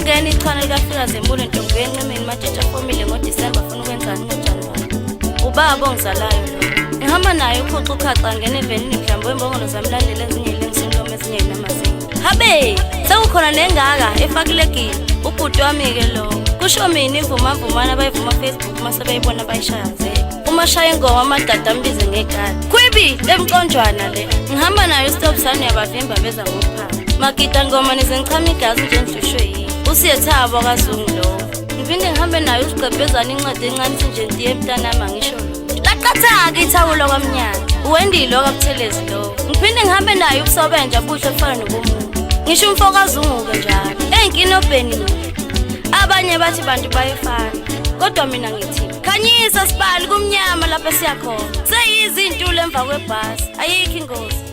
Ngingena ichana likafika Zembula Ntombi enqemeni matshetsha formile ngoDisemba funa ukwenzani ngoJanuwari. Ubaba ongizalayo lo. Ngihamba naye ukhuxa ukhaxa ngene evenini mhlambe wembongono zamlandela ezinye lengisintomo ezinye namazinga. Habe, sekukhona nengaka efakilekile. Ubhuti wami ke lo. Kusho mina ivuma abayivuma Facebook mase bayibona bayishaya nje. Uma shaya ingoma amadada ambize ngegadi. Khwibi lemconjwana le. Ngihamba nayo stop sign yabavimba beza ngokuphanga. Magida ngoma nizengichama igazi nje ndihlushwe yini. Usiyethabo kaZungu lo. Ngiphinde ngihambe nayo usigqebhezana incwadi encane nje ndiye emntanami ngisho lo. Laqatha-ke ithawulo kwamnyaka. Uwendilo kaButhelezi lo. Ngiphinde ngihambe nayo ubusobenja buhle bufana nobomuntu. Ngisho umfo kaZungu-ke njalo. Ey'nkinobheni. Abanye bathi bantu bayefana. Kodwa mina ngithi khanyisa sibali kumnyama lapha siyakhona. Seyizintulo emva kwebhasi. Ayikho ingozi.